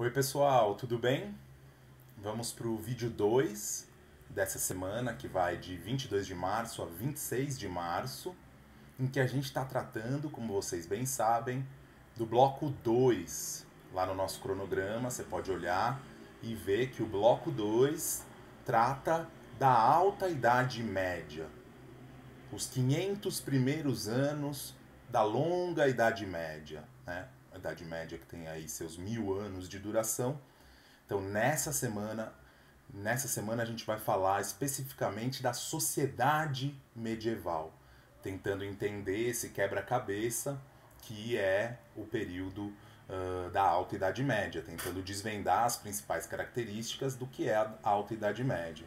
Oi pessoal, tudo bem? Vamos para o vídeo 2 dessa semana, que vai de 22 de março a 26 de março, em que a gente está tratando, como vocês bem sabem, do bloco 2. Lá no nosso cronograma você pode olhar e ver que o bloco 2 trata da Alta Idade Média, os 500 primeiros anos da longa Idade Média, né? A Idade Média que tem aí seus 1000 anos de duração. Então, nessa semana a gente vai falar especificamente da sociedade medieval, tentando entender esse quebra-cabeça que é o período da Alta Idade Média, tentando desvendar as principais características do que é a Alta Idade Média.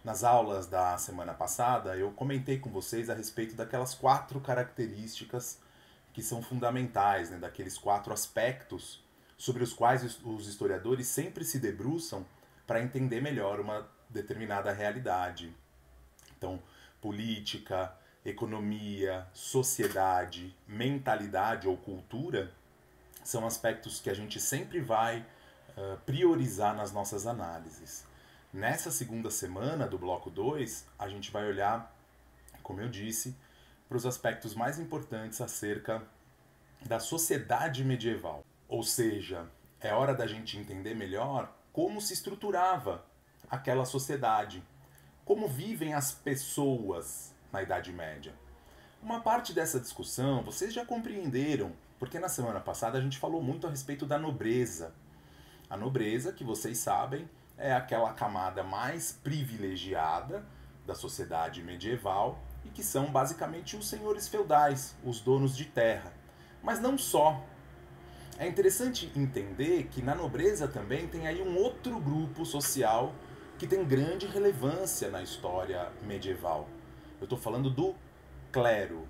Nas aulas da semana passada, eu comentei com vocês a respeito daquelas 4 características que são fundamentais, né, daqueles 4 aspectos sobre os quais os historiadores sempre se debruçam para entender melhor uma determinada realidade. Então, política, economia, sociedade, mentalidade ou cultura são aspectos que a gente sempre vai priorizar nas nossas análises. Nessa segunda semana do bloco 2, a gente vai olhar, como eu disse, para os aspectos mais importantes acerca da sociedade medieval. Ou seja, é hora da gente entender melhor como se estruturava aquela sociedade, como vivem as pessoas na Idade Média. Uma parte dessa discussão vocês já compreenderam, porque na semana passada a gente falou muito a respeito da nobreza. A nobreza, que vocês sabem, é aquela camada mais privilegiada da sociedade medieval e que são basicamente os senhores feudais, os donos de terra. Mas não só. É interessante entender que na nobreza também tem aí um outro grupo social que tem grande relevância na história medieval. Eu estou falando do clero.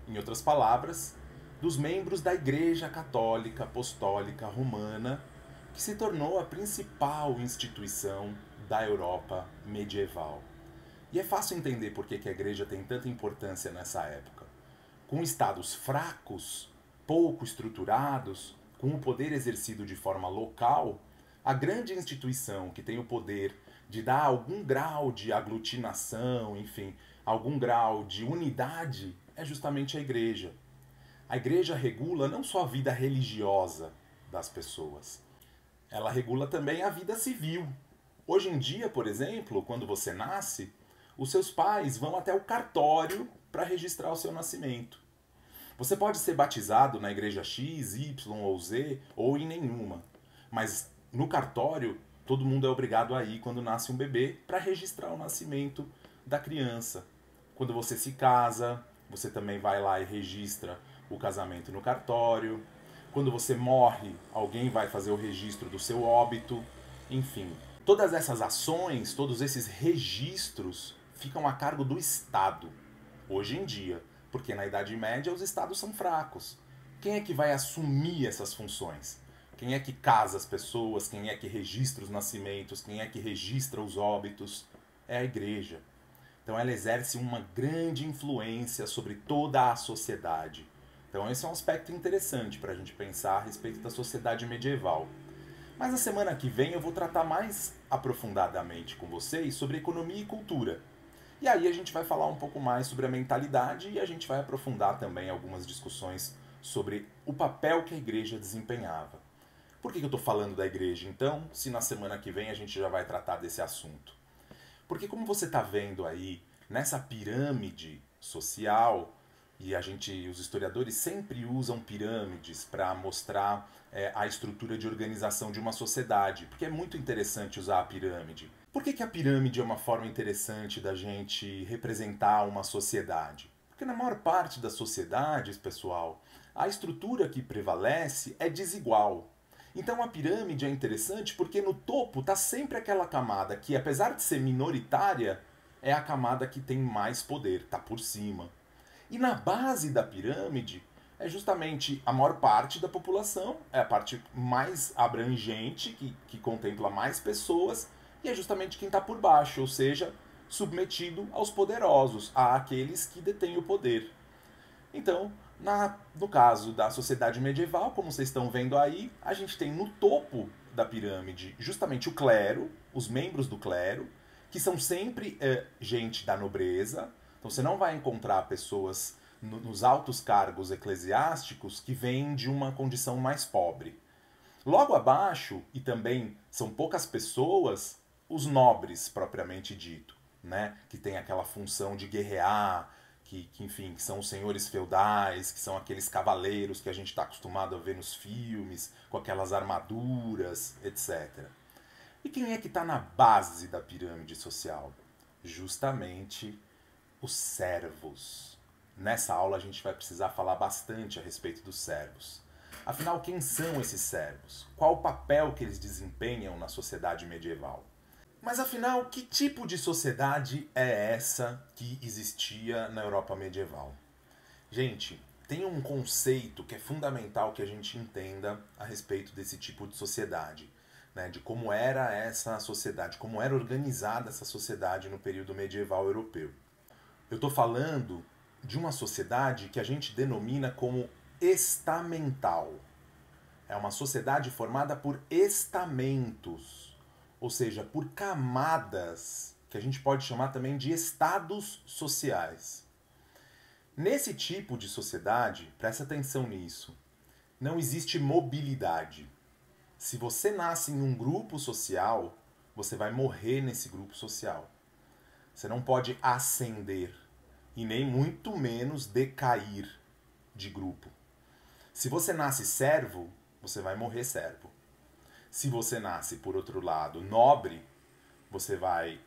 Em outras palavras, dos membros da Igreja Católica Apostólica Romana, que se tornou a principal instituição da Europa medieval. E é fácil entender por que a Igreja tem tanta importância nessa época. Com estados fracos, pouco estruturados, com o poder exercido de forma local, a grande instituição que tem o poder de dar algum grau de aglutinação, enfim, algum grau de unidade, é justamente a Igreja. A Igreja regula não só a vida religiosa das pessoas, ela regula também a vida civil. Hoje em dia, por exemplo, quando você nasce, os seus pais vão até o cartório para registrar o seu nascimento. Você pode ser batizado na igreja X, Y ou Z ou em nenhuma, mas no cartório todo mundo é obrigado a ir quando nasce um bebê para registrar o nascimento da criança. Quando você se casa, você também vai lá e registra o casamento no cartório. Quando você morre, alguém vai fazer o registro do seu óbito. Enfim, todas essas ações, todos esses registros ficam a cargo do Estado, hoje em dia, porque na Idade Média os estados são fracos. Quem é que vai assumir essas funções? Quem é que casa as pessoas? Quem é que registra os nascimentos? Quem é que registra os óbitos? É a Igreja. Então ela exerce uma grande influência sobre toda a sociedade. Então esse é um aspecto interessante para a gente pensar a respeito da sociedade medieval. Mas na semana que vem eu vou tratar mais aprofundadamente com vocês sobre economia e cultura. E aí a gente vai falar um pouco mais sobre a mentalidade e a gente vai aprofundar também algumas discussões sobre o papel que a igreja desempenhava. Por que eu estou falando da igreja então, se na semana que vem a gente já vai tratar desse assunto? Porque como você está vendo aí, nessa pirâmide social, e os historiadores sempre usam pirâmides para mostrar a estrutura de organização de uma sociedade, porque é muito interessante usar a pirâmide. Por que a pirâmide é uma forma interessante da gente representar uma sociedade? Porque na maior parte das sociedades, pessoal, a estrutura que prevalece é desigual. Então a pirâmide é interessante porque no topo está sempre aquela camada que, apesar de ser minoritária, é a camada que tem mais poder, está por cima. E na base da pirâmide é justamente a maior parte da população, é a parte mais abrangente, que contempla mais pessoas, e é justamente quem está por baixo, ou seja, submetido aos poderosos, àqueles que detêm o poder. Então, No caso da sociedade medieval, como vocês estão vendo aí, a gente tem no topo da pirâmide justamente o clero, os membros do clero, que são sempre gente da nobreza. Então você não vai encontrar pessoas nos altos cargos eclesiásticos que vêm de uma condição mais pobre. Logo abaixo, e também são poucas pessoas, os nobres propriamente dito, né? Que tem aquela função de guerrear, enfim, que são os senhores feudais, que são aqueles cavaleiros que a gente está acostumado a ver nos filmes, com aquelas armaduras, etc. E quem é que está na base da pirâmide social? Justamente os servos. Nessa aula a gente vai precisar falar bastante a respeito dos servos. Afinal, quem são esses servos? Qual o papel que eles desempenham na sociedade medieval? Mas afinal, que tipo de sociedade é essa que existia na Europa medieval? Gente, tem um conceito que é fundamental que a gente entenda a respeito desse tipo de sociedade, né? De como era essa sociedade, como era organizada essa sociedade no período medieval europeu. Eu estou falando de uma sociedade que a gente denomina como estamental. É uma sociedade formada por estamentos, ou seja, por camadas, que a gente pode chamar também de estados sociais. Nesse tipo de sociedade, presta atenção nisso, não existe mobilidade. Se você nasce em um grupo social, você vai morrer nesse grupo social. Você não pode ascender e nem muito menos decair de grupo. Se você nasce servo, você vai morrer servo. Se você nasce, por outro lado, nobre, você vai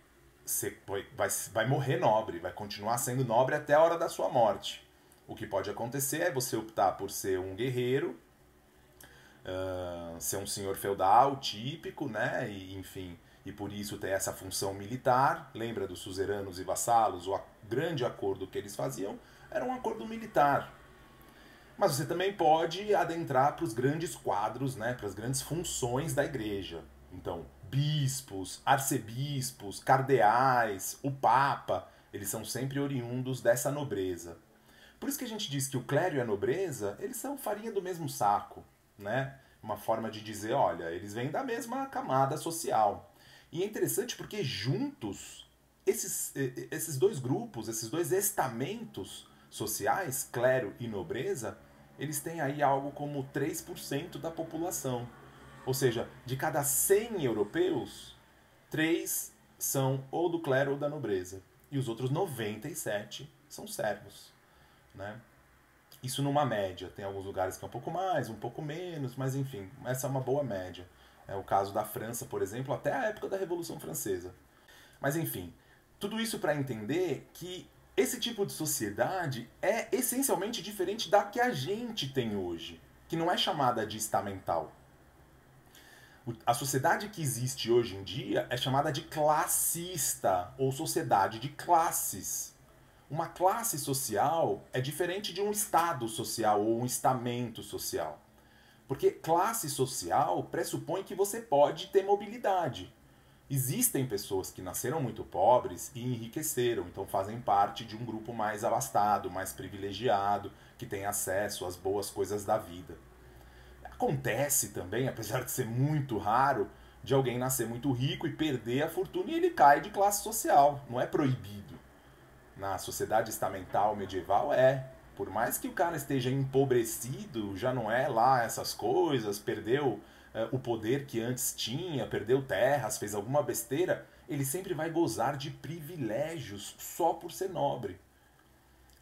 morrer nobre, vai continuar sendo nobre até a hora da sua morte. O que pode acontecer é você optar por ser um guerreiro, ser um senhor feudal típico, né? E, enfim, e por isso ter essa função militar. Lembra dos suzeranos e vassalos? O grande acordo que eles faziam era um acordo militar. Mas você também pode adentrar para os grandes quadros, né, para as grandes funções da igreja. Então, bispos, arcebispos, cardeais, o papa, eles são sempre oriundos dessa nobreza. Por isso que a gente diz que o clero e a nobreza, eles são farinha do mesmo saco, né? Uma forma de dizer, olha, eles vêm da mesma camada social. E é interessante porque juntos, esses dois grupos, esses dois estamentos sociais, clero e nobreza, eles têm aí algo como 3% da população. Ou seja, de cada 100 europeus, 3 são ou do clero ou da nobreza. E os outros 97 são servos, né? Isso numa média. Tem alguns lugares que é um pouco mais, um pouco menos, mas enfim, essa é uma boa média. É o caso da França, por exemplo, até a época da Revolução Francesa. Mas enfim, tudo isso para entender que esse tipo de sociedade é essencialmente diferente da que a gente tem hoje, que não é chamada de estamental. A sociedade que existe hoje em dia é chamada de classista, ou sociedade de classes. Uma classe social é diferente de um estado social ou um estamento social. Porque classe social pressupõe que você pode ter mobilidade. Existem pessoas que nasceram muito pobres e enriqueceram, então fazem parte de um grupo mais abastado, mais privilegiado, que tem acesso às boas coisas da vida. Acontece também, apesar de ser muito raro, de alguém nascer muito rico e perder a fortuna e ele cai de classe social. Não é proibido. Na sociedade estamental medieval por mais que o cara esteja empobrecido, já não é lá essas coisas, perdeu o poder que antes tinha, perdeu terras, fez alguma besteira, ele sempre vai gozar de privilégios só por ser nobre.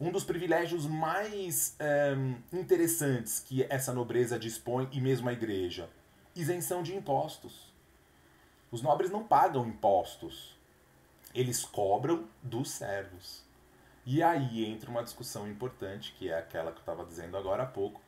Um dos privilégios mais interessantes que essa nobreza dispõe, e mesmo a igreja, isenção de impostos. Os nobres não pagam impostos, eles cobram dos servos. E aí entra uma discussão importante, que é aquela que eu estava dizendo agora há pouco,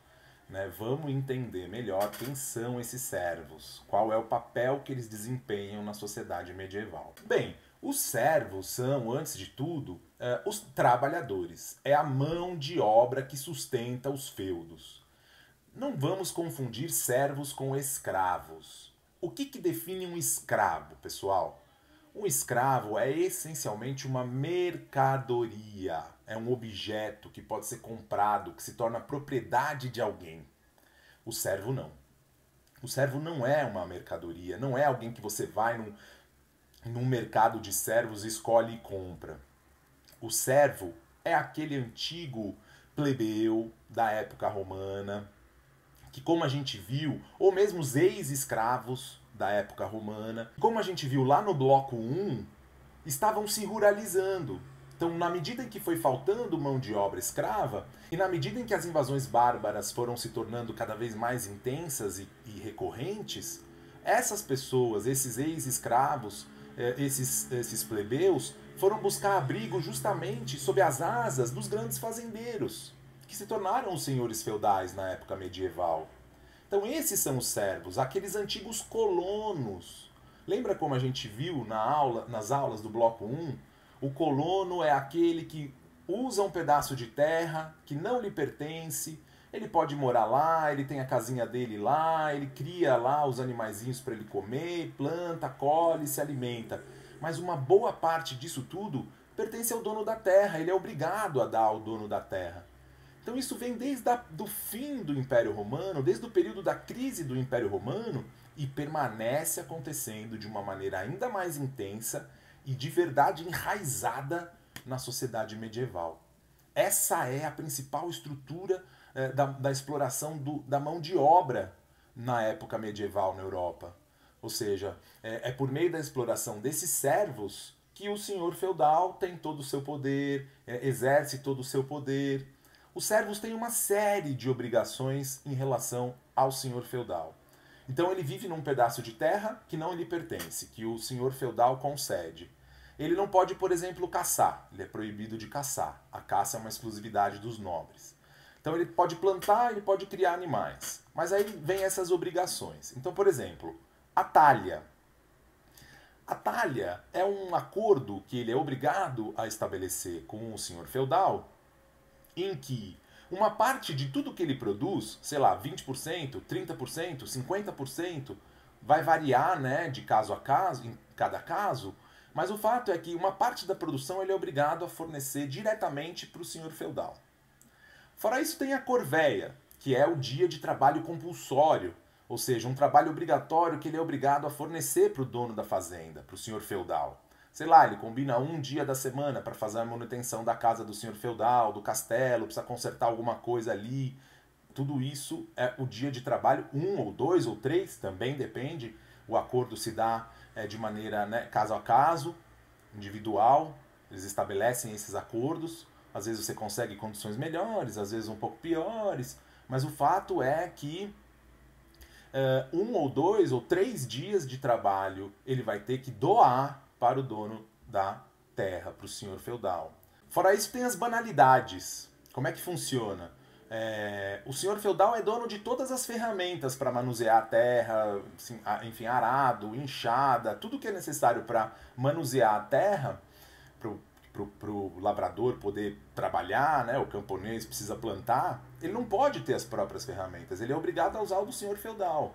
né? Vamos entender melhor quem são esses servos, qual é o papel que eles desempenham na sociedade medieval. Bem, os servos são, antes de tudo, os trabalhadores. É a mão de obra que sustenta os feudos. Não vamos confundir servos com escravos. O que define um escravo, pessoal? Um escravo é essencialmente uma mercadoria, é um objeto que pode ser comprado, que se torna propriedade de alguém. O servo não. O servo não é uma mercadoria, não é alguém que você vai num mercado de servos, escolhe e compra. O servo é aquele antigo plebeu da época romana, que como a gente viu, ou mesmo os ex-escravos da época romana, como a gente viu lá no bloco 1, estavam se ruralizando. Então, na medida em que foi faltando mão de obra escrava, e na medida em que as invasões bárbaras foram se tornando cada vez mais intensas e recorrentes, essas pessoas, esses ex-escravos, esses plebeus, foram buscar abrigo justamente sob as asas dos grandes fazendeiros, que se tornaram os senhores feudais na época medieval. Então esses são os servos, aqueles antigos colonos. Lembra como a gente viu nas aulas do bloco 1? O colono é aquele que usa um pedaço de terra que não lhe pertence, ele pode morar lá, ele tem a casinha dele lá, ele cria lá os animaizinhos para ele comer, planta, colhe, se alimenta. Mas uma boa parte disso tudo pertence ao dono da terra, ele é obrigado a dar ao dono da terra. Então isso vem desde o fim do Império Romano, desde o período da crise do Império Romano, e permanece acontecendo de uma maneira ainda mais intensa e de verdade enraizada na sociedade medieval. Essa é a principal estrutura da exploração da mão de obra na época medieval na Europa. Ou seja, é por meio da exploração desses servos que o senhor feudal tem todo o seu poder, exerce todo o seu poder. Os servos têm uma série de obrigações em relação ao senhor feudal. Então ele vive num pedaço de terra que não lhe pertence, que o senhor feudal concede. Ele não pode, por exemplo, caçar. Ele é proibido de caçar. A caça é uma exclusividade dos nobres. Então ele pode plantar, ele pode criar animais. Mas aí vem essas obrigações. Então, por exemplo, a talha. A talha é um acordo que ele é obrigado a estabelecer com o senhor feudal, em que uma parte de tudo que ele produz, sei lá, 20%, 30%, 50%, vai variar, né, de caso a caso, em cada caso, mas o fato é que uma parte da produção ele é obrigado a fornecer diretamente para o senhor feudal. Fora isso tem a corvéia, que é o dia de trabalho compulsório, ou seja, um trabalho obrigatório que ele é obrigado a fornecer para o dono da fazenda, para o senhor feudal. Sei lá, ele combina um dia da semana para fazer a manutenção da casa do senhor feudal, do castelo, precisa consertar alguma coisa ali. Tudo isso é o dia de trabalho, 1 ou 2 ou 3, também depende. O acordo se dá de maneira, né, caso a caso, individual. Eles estabelecem esses acordos. Às vezes você consegue condições melhores, às vezes um pouco piores. Mas o fato é que 1 ou 2 ou 3 dias de trabalho ele vai ter que doar para o dono da terra, para o senhor feudal. Fora isso tem as banalidades. Como é que funciona? O senhor feudal é dono de todas as ferramentas para manusear a terra, assim, enfim, arado, enxada, tudo que é necessário para manusear a terra, para o lavrador poder trabalhar, né, o camponês precisa plantar, ele não pode ter as próprias ferramentas, ele é obrigado a usar o do senhor feudal.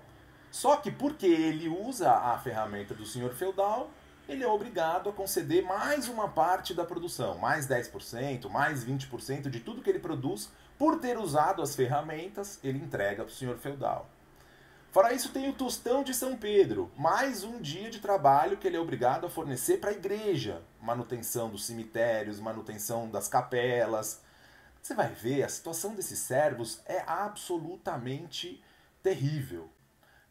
Só que porque ele usa a ferramenta do senhor feudal, ele é obrigado a conceder mais uma parte da produção, mais 10%, mais 20% de tudo que ele produz, por ter usado as ferramentas, ele entrega para o senhor feudal. Fora isso tem o tostão de São Pedro, mais um dia de trabalho que ele é obrigado a fornecer para a igreja, manutenção dos cemitérios, manutenção das capelas. Você vai ver, a situação desses servos é absolutamente terrível.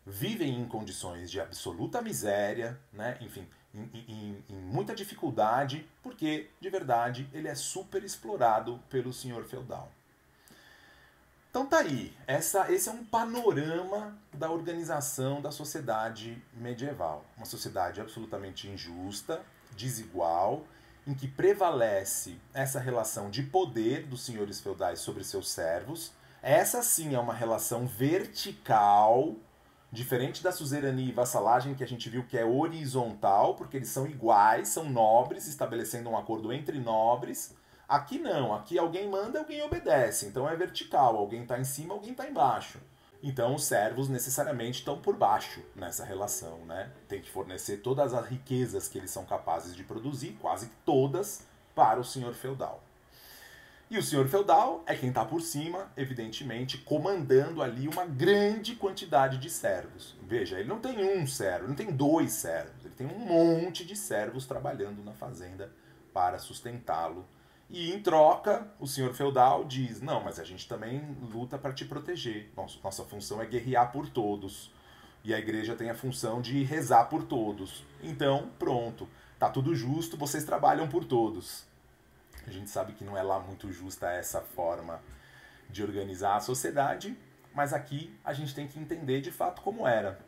Vivem em condições de absoluta miséria, né? Enfim, em muita dificuldade, porque, de verdade, ele é super explorado pelo senhor feudal. Então tá aí, esse é um panorama da organização da sociedade medieval. Uma sociedade absolutamente injusta, desigual, em que prevalece essa relação de poder dos senhores feudais sobre seus servos. Essa sim é uma relação vertical, diferente da suzerania e vassalagem que a gente viu que é horizontal, porque eles são iguais, são nobres, estabelecendo um acordo entre nobres. Aqui não, aqui alguém manda, alguém obedece, então é vertical, alguém está em cima, alguém está embaixo. Então os servos necessariamente estão por baixo nessa relação, né? Tem que fornecer todas as riquezas que eles são capazes de produzir, quase todas, para o senhor feudal. E o senhor feudal é quem está por cima, evidentemente, comandando ali uma grande quantidade de servos. Veja, ele não tem um servo, não tem 2 servos, ele tem um monte de servos trabalhando na fazenda para sustentá-lo. E em troca, o senhor feudal diz, não, mas a gente também luta para te proteger. Nossa função é guerrear por todos. E a igreja tem a função de rezar por todos. Então, pronto, tá tudo justo, vocês trabalham por todos. A gente sabe que não é lá muito justa essa forma de organizar a sociedade, mas aqui a gente tem que entender de fato como era.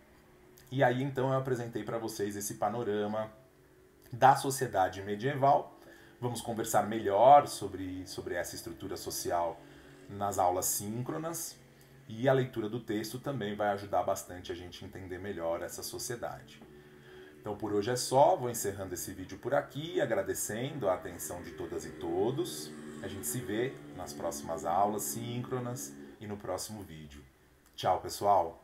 E aí então eu apresentei para vocês esse panorama da sociedade medieval. Vamos conversar melhor sobre essa estrutura social nas aulas síncronas, e a leitura do texto também vai ajudar bastante a gente a entender melhor essa sociedade. Então por hoje é só, vou encerrando esse vídeo por aqui, agradecendo a atenção de todas e todos. A gente se vê nas próximas aulas síncronas e no próximo vídeo. Tchau, pessoal!